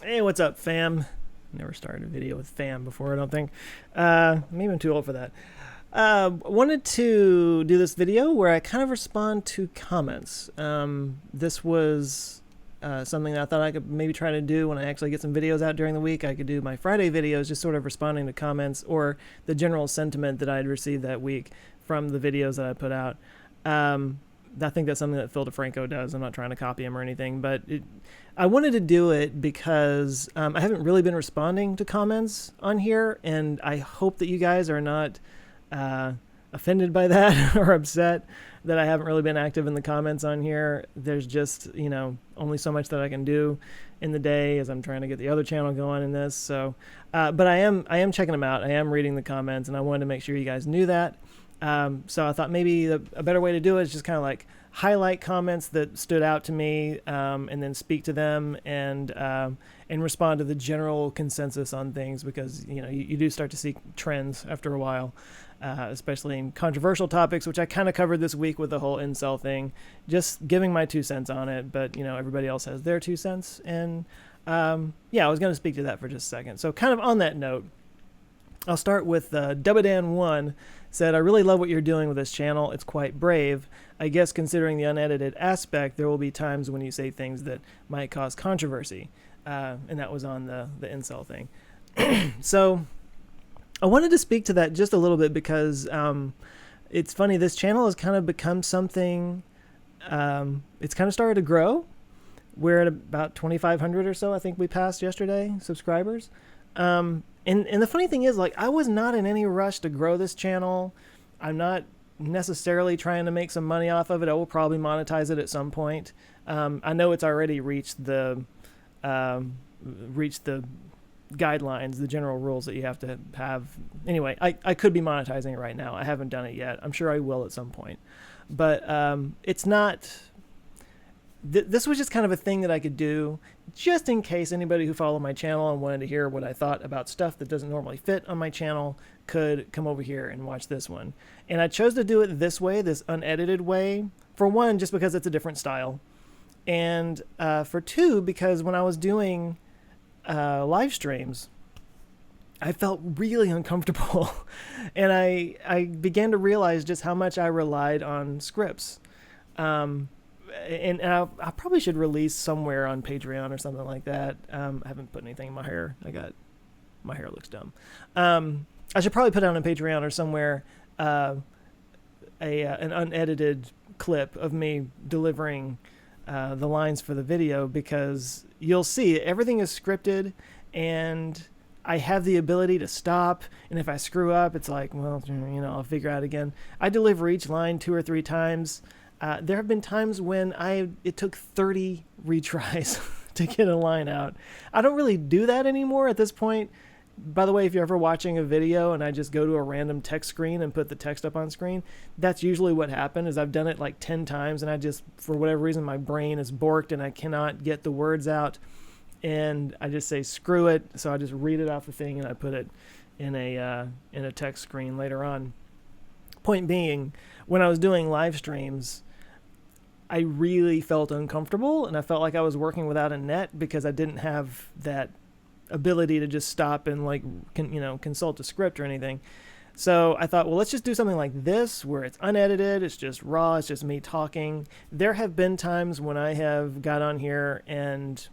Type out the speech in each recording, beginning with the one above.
Hey, what's up, fam? Never started a video with fam before, I don't think. Maybe I'm too old for that. Wanted to do this video where I kind of respond to comments. This was something that I thought I could maybe try to do when I actually get some videos out during the week. I could do my Friday videos just sort of responding to comments or the general sentiment that I'd received that week from the videos that I put out. I think that's something that Phil DeFranco does. I'm not trying to copy him or anything, but I wanted to do it because I haven't really been responding to comments on here, and I hope that you guys are not offended by that or upset that I haven't really been active in the comments on here. There's just, only so much that I can do in the day as I'm trying to get the other channel going in this. So, but I am checking them out. I am reading the comments, and I wanted to make sure you guys knew that. So I thought maybe a better way to do it is just kind of like highlight comments that stood out to me, and then speak to them and respond to the general consensus on things, because you do start to see trends after a while, especially in controversial topics, which I kind of covered this week with the whole incel thing, just giving my 2 cents on it. But everybody else has their 2 cents, and yeah, I was going to speak to that for just a second. So kind of on that note, I'll start with Dubadan1 said, I really love what you're doing with this channel. It's quite brave. I guess considering the unedited aspect, there will be times when you say things that might cause controversy. And that was on the incel thing. So I wanted to speak to that just a little bit because it's funny. This channel has kind of become something, it's kind of started to grow. We're at about 2,500 or so, I think we passed yesterday, subscribers. And the funny thing is, I was not in any rush to grow this channel. I'm not necessarily trying to make some money off of it. I will probably monetize it at some point. I know it's already reached the guidelines, the general rules that you have to have. Anyway, I could be monetizing it right now. I haven't done it yet. I'm sure I will at some point. But it's not... This was just kind of a thing that I could do just in case anybody who followed my channel and wanted to hear what I thought about stuff that doesn't normally fit on my channel could come over here and watch this one. And I chose to do it this way, this unedited way, for one, just because it's a different style. And for two, because when I was doing live streams, I felt really uncomfortable. And I began to realize just how much I relied on scripts. And I probably should release somewhere on Patreon or something like that. I haven't put anything in my hair. My hair looks dumb. I should probably put out on Patreon or somewhere an unedited clip of me delivering the lines for the video, because you'll see everything is scripted, and I have the ability to stop, and if I screw up, it's like, well, I'll figure out again. I deliver each line 2 or 3 times. There have been times when it took 30 retries to get a line out. I don't really do that anymore at this point. By the way, if you're ever watching a video and I just go to a random text screen and put the text up on screen, that's usually what happened. Is I've done it like 10 times, and I just, for whatever reason, my brain is borked and I cannot get the words out, and I just say screw it. So I just read it off the thing and I put it in a text screen later on. Point being, when I was doing live streams, I really felt uncomfortable, and I felt like I was working without a net because I didn't have that ability to just stop and consult a script or anything. So I thought, well, let's just do something like this where it's unedited, it's just raw, it's just me talking. There have been times when I have got on here and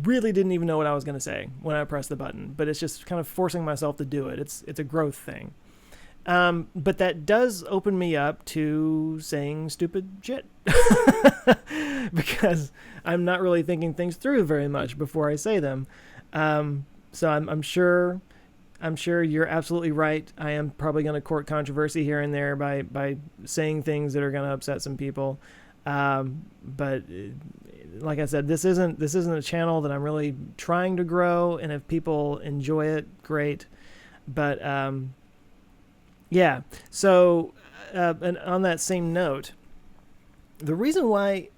really didn't even know what I was going to say when I pressed the button, but it's just kind of forcing myself to do it. It's a growth thing. But that does open me up to saying stupid shit because I'm not really thinking things through very much before I say them. So I'm sure you're absolutely right. I am probably going to court controversy here and there by saying things that are going to upset some people. But like I said, this isn't a channel that I'm really trying to grow. And if people enjoy it, great. But, yeah, so and on that same note, the reason why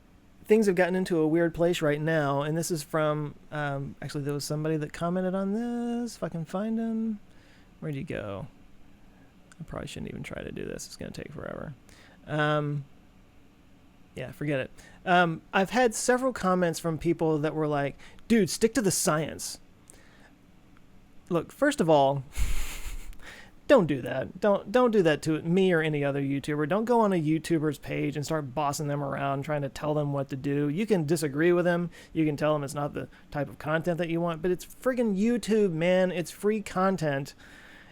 things have gotten into a weird place right now, and this is from, actually there was somebody that commented on this, if I can find him. Where'd you go? I probably shouldn't even try to do this, it's going to take forever. Yeah, forget it. I've had several comments from people that were like, dude, stick to the science. Look, first of all, don't do that. Don't do that to me or any other YouTuber. Don't go on a YouTuber's page and start bossing them around, trying to tell them what to do. You can disagree with them. You can tell them it's not the type of content that you want, but it's friggin' YouTube, man. It's free content.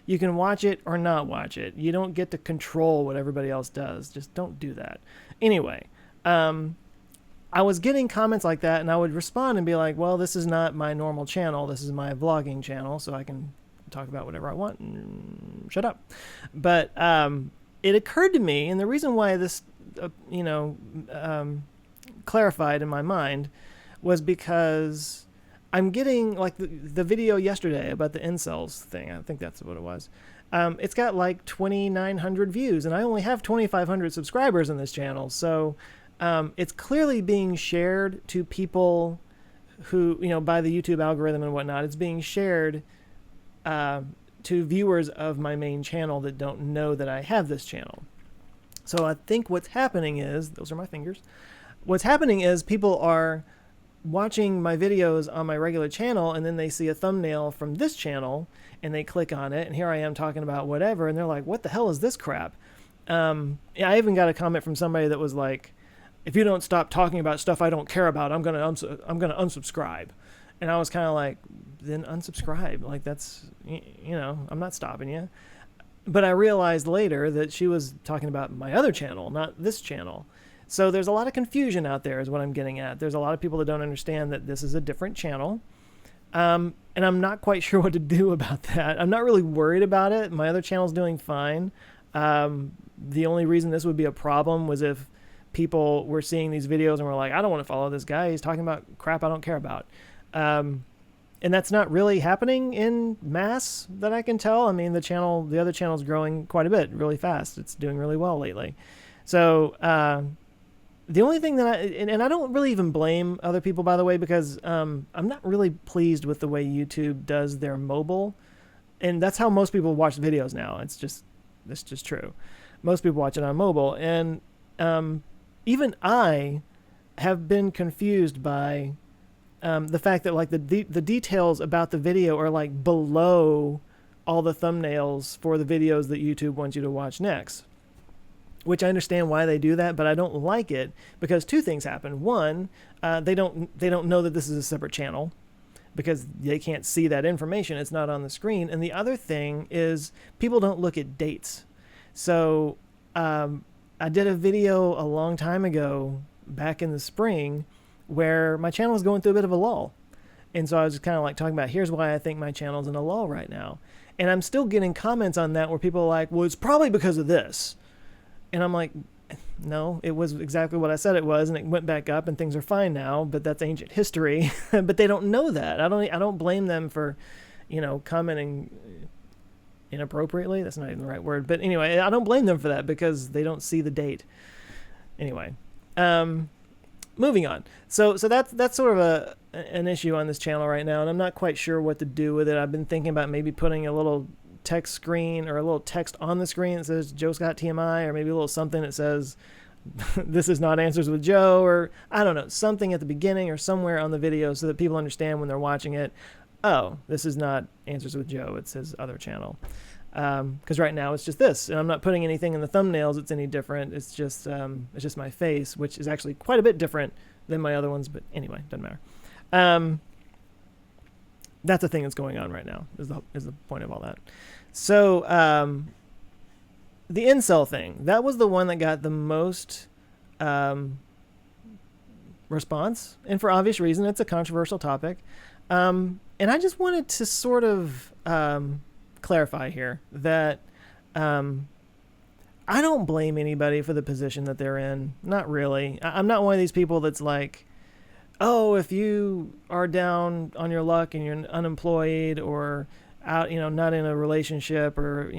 You can watch it or not watch it. You don't get to control what everybody else does. Just don't do that. Anyway, I was getting comments like that, and I would respond and be like, well, this is not my normal channel. This is my vlogging channel, so I can talk about whatever I want and shut up. But it occurred to me, and the reason why this, clarified in my mind was because I'm getting, like, the video yesterday about the incels thing. I think that's what it was. It's got like 2,900 views, and I only have 2,500 subscribers in this channel. So it's clearly being shared to people who, by the YouTube algorithm and whatnot. It's being shared to viewers of my main channel that don't know that I have this channel. So I think what's happening is, those are my fingers. What's happening is people are watching my videos on my regular channel, and then they see a thumbnail from this channel and they click on it, and here I am talking about whatever, and they're like, what the hell is this crap? I even got a comment from somebody that was like, if you don't stop talking about stuff I don't care about, I'm gonna unsubscribe. And I was kind of like, then unsubscribe. Like, that's, I'm not stopping you. But I realized later that she was talking about my other channel, not this channel. So there's a lot of confusion out there is what I'm getting at. There's a lot of people that don't understand that this is a different channel. And I'm not quite sure what to do about that. I'm not really worried about it. My other channel's doing fine. The only reason this would be a problem was if people were seeing these videos and were like, I don't want to follow this guy. He's talking about crap I don't care about. And that's not really happening in mass that I can tell. I mean, the other channel's growing quite a bit, really fast. It's doing really well lately. So, the only thing that and I don't really even blame other people, by the way, because I'm not really pleased with the way YouTube does their mobile. And that's how most people watch videos now. It's just true. Most people watch it on mobile. And even I have been confused by the fact that, like, the details about the video are like below all the thumbnails for the videos that YouTube wants you to watch next. Which I understand why they do that, but I don't like it because two things happen. One, they don't know that this is a separate channel because they can't see that information. It's not on the screen. And the other thing is people don't look at dates. So I did a video a long time ago back in the spring where my channel was going through a bit of a lull. And so I was just kind of like talking about, here's why I think my channel's in a lull right now. And I'm still getting comments on that where people are like, well, it's probably because of this. And I'm like, no, it was exactly what I said it was, and it went back up, and things are fine now. But that's ancient history. But they don't know that. I don't blame them for, commenting inappropriately. That's not even the right word. But anyway, I don't blame them for that because they don't see the date. Anyway, moving on. So that's sort of an issue on this channel right now, and I'm not quite sure what to do with it. I've been thinking about maybe putting a little text screen or a little text on the screen that says Joe Scott TMI, or maybe a little something that says this is not Answers with Joe, or I don't know, something at the beginning or somewhere on the video so that people understand when they're watching it, oh, this is not Answers with Joe, it's his other channel. Because right now it's just this, and I'm not putting anything in the thumbnails that's any different. It's just my face, which is actually quite a bit different than my other ones, but anyway, doesn't matter. That's a thing that's going on right now, is the point of all that. So the incel thing, that was the one that got the most response, and for obvious reason. It's a controversial topic, and I just wanted to sort of clarify here that I don't blame anybody for the position that they're in. Not really. I'm not one of these people that's like, oh, if you are down on your luck and you're unemployed or out, not in a relationship, or,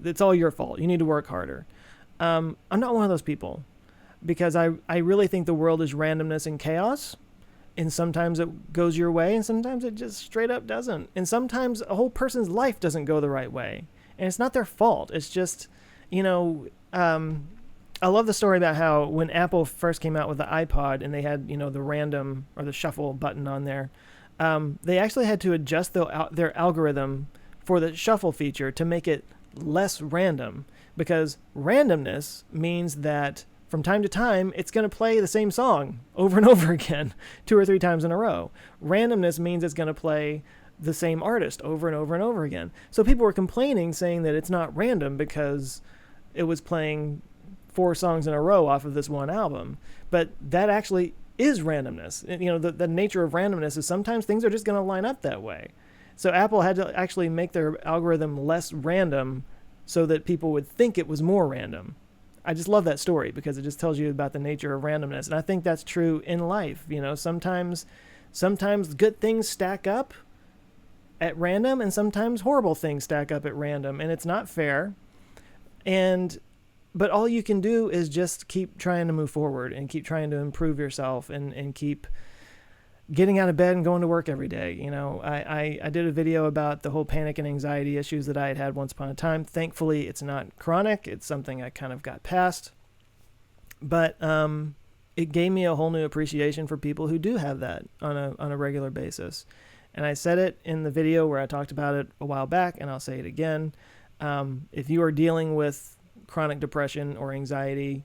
it's all your fault. You need to work harder. I'm not one of those people because I really think the world is randomness and chaos. And sometimes it goes your way and sometimes it just straight up doesn't. And sometimes a whole person's life doesn't go the right way. And it's not their fault. It's just, I love the story about how when Apple first came out with the iPod and they had, the random or the shuffle button on there, they actually had to adjust their algorithm for the shuffle feature to make it less random, because randomness means that from time to time it's going to play the same song over and over again 2 or 3 times in a row. Randomness means it's going to play the same artist over and over and over again. So people were complaining, saying that it's not random because it was playing 4 songs in a row off of this one album. But that actually is randomness. The nature of randomness is sometimes things are just going to line up that way. So Apple had to actually make their algorithm less random so that people would think it was more random. I just love that story because it just tells you about the nature of randomness. And I think that's true in life. Sometimes good things stack up at random and sometimes horrible things stack up at random, and it's not fair. But all you can do is just keep trying to move forward and keep trying to improve yourself and keep getting out of bed and going to work every day. I did a video about the whole panic and anxiety issues that I had once upon a time. Thankfully, it's not chronic. It's something I kind of got past. But it gave me a whole new appreciation for people who do have that on a regular basis. And I said it in the video where I talked about it a while back, and I'll say it again. If you are dealing with chronic depression or anxiety,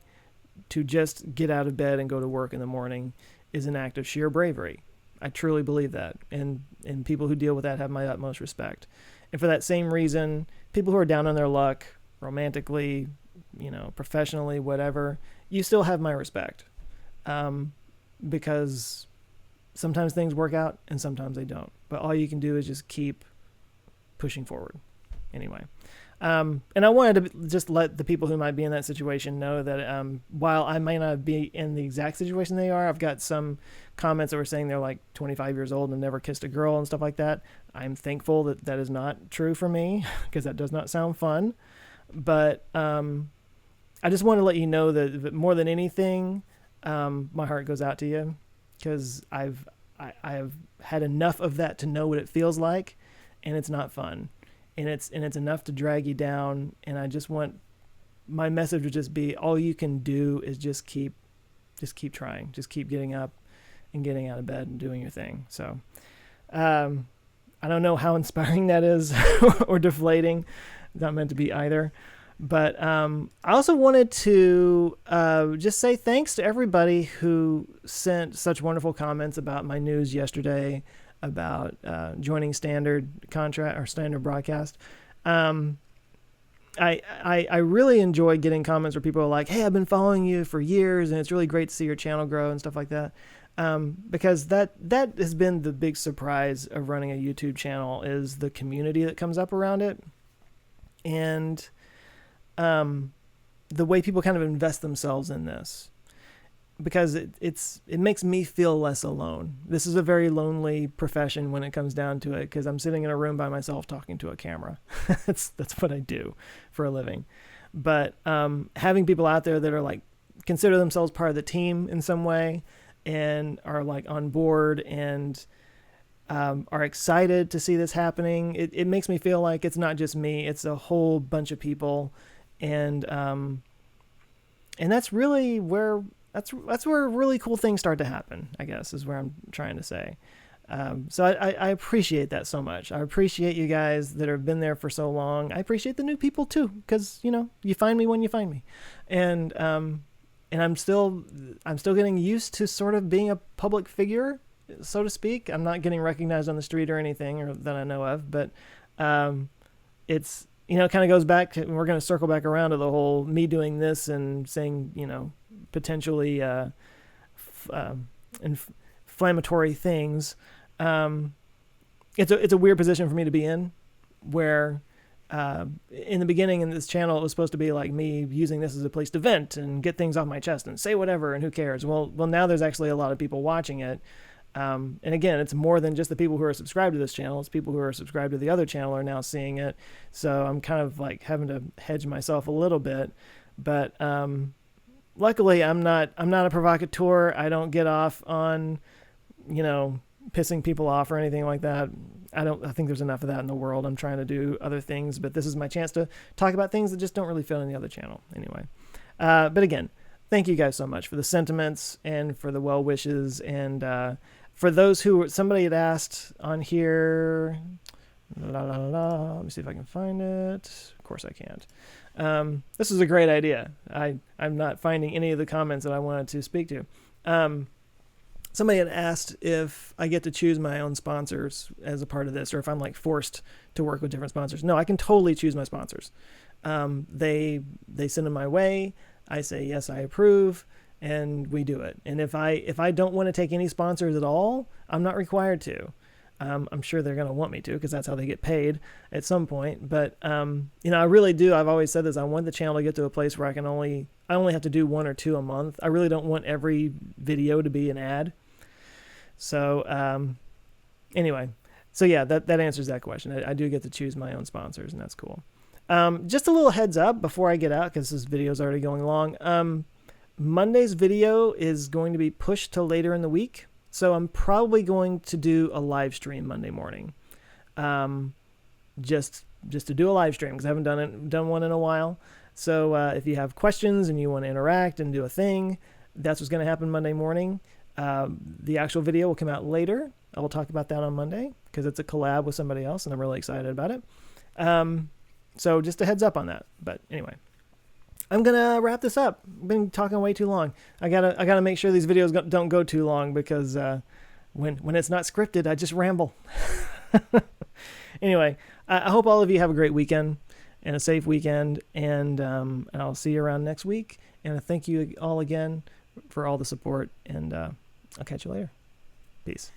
to just get out of bed and go to work in the morning is an act of sheer bravery. I truly believe that. And people who deal with that have my utmost respect. And for that same reason, people who are down on their luck, romantically, professionally, whatever, you still have my respect. Because sometimes things work out and sometimes they don't. But all you can do is just keep pushing forward. Anyway. And I wanted to just let the people who might be in that situation know that while I may not be in the exact situation they are, I've got some comments that were saying they're like 25 years old and never kissed a girl and stuff like that. I'm thankful that that is not true for me because that does not sound fun. But I just want to let you know that more than anything, my heart goes out to you because I have had enough of that to know what it feels like, and it's not fun. And it's enough to drag you down. And I just want my message would just be, all you can do is just keep trying, just keep getting up and getting out of bed and doing your thing. So, I don't know how inspiring that is or deflating. It's not meant to be either. But, I also wanted to, just say thanks to everybody who sent such wonderful comments about my news yesterday about joining standard contract or standard broadcast. I really enjoy getting comments where people are like, hey, I've been following you for years and it's really great to see your channel grow and stuff like that. Because that has been the big surprise of running a YouTube channel is the community that comes up around it. And the way people kind of invest themselves in this. Because it makes me feel less alone. This is a very lonely profession when it comes down to it, because I'm sitting in a room by myself talking to a camera. that's what I do for a living. But having people out there that are like consider themselves part of the team in some way and are like on board and are excited to see this happening, it makes me feel like it's not just me; it's a whole bunch of people, and that's really where. That's where really cool things start to happen, I guess, is where I'm trying to say. So I appreciate that so much. I appreciate you guys that have been there for so long. I appreciate the new people too, because you find me when you find me, and I'm still getting used to sort of being a public figure, so to speak. I'm not getting recognized on the street or anything or that I know of, but it's it kind of goes back to, and we're going to circle back around to the whole me doing this and saying potentially inflammatory things. It's a weird position for me to be in, where in the beginning in this channel it was supposed to be like me using this as a place to vent and get things off my chest and say whatever and who cares. Well now there's actually a lot of people watching it. And again, it's more than just the people who are subscribed to this channel. It's people who are subscribed to the other channel are now seeing it. So I'm kind of like having to hedge myself a little bit, but luckily I'm not a provocateur. I don't get off on, pissing people off or anything like that. I think there's enough of that in the world. I'm trying to do other things, but this is my chance to talk about things that just don't really fit on the other channel anyway. But again, thank you guys so much for the sentiments and for the well wishes. And for those who, somebody had asked on here, let me see if I can find it. Of course I can't. This is a great idea. I'm not finding any of the comments that I wanted to speak to. Somebody had asked if I get to choose my own sponsors as a part of this, or if I'm like forced to work with different sponsors. No, I can totally choose my sponsors. They send them my way. I say, yes, I approve, and we do it. And if I don't want to take any sponsors at all, I'm not required to. I'm sure they're going to want me to, because that's how they get paid at some point. But, I really do. I've always said this. I want the channel to get to a place where I only have to do 1 or 2 a month. I really don't want every video to be an ad. So, anyway, so yeah, that answers that question. I do get to choose my own sponsors, and that's cool. Just a little heads up before I get out, because this video is already going long. Monday's video is going to be pushed to later in the week. So I'm probably going to do a live stream Monday morning, just to do a live stream, because I haven't done one in a while. So if you have questions and you want to interact and do a thing, that's what's going to happen Monday morning. The actual video will come out later. I will talk about that on Monday, because it's a collab with somebody else, and I'm really excited about it. So just a heads up on that. But anyway, I'm gonna wrap this up. I've been talking way too long. I gotta make sure these videos don't go too long, because when it's not scripted, I just ramble. Anyway, I hope all of you have a great weekend and a safe weekend, and I'll see you around next week. And thank you all again for all the support, and I'll catch you later. Peace.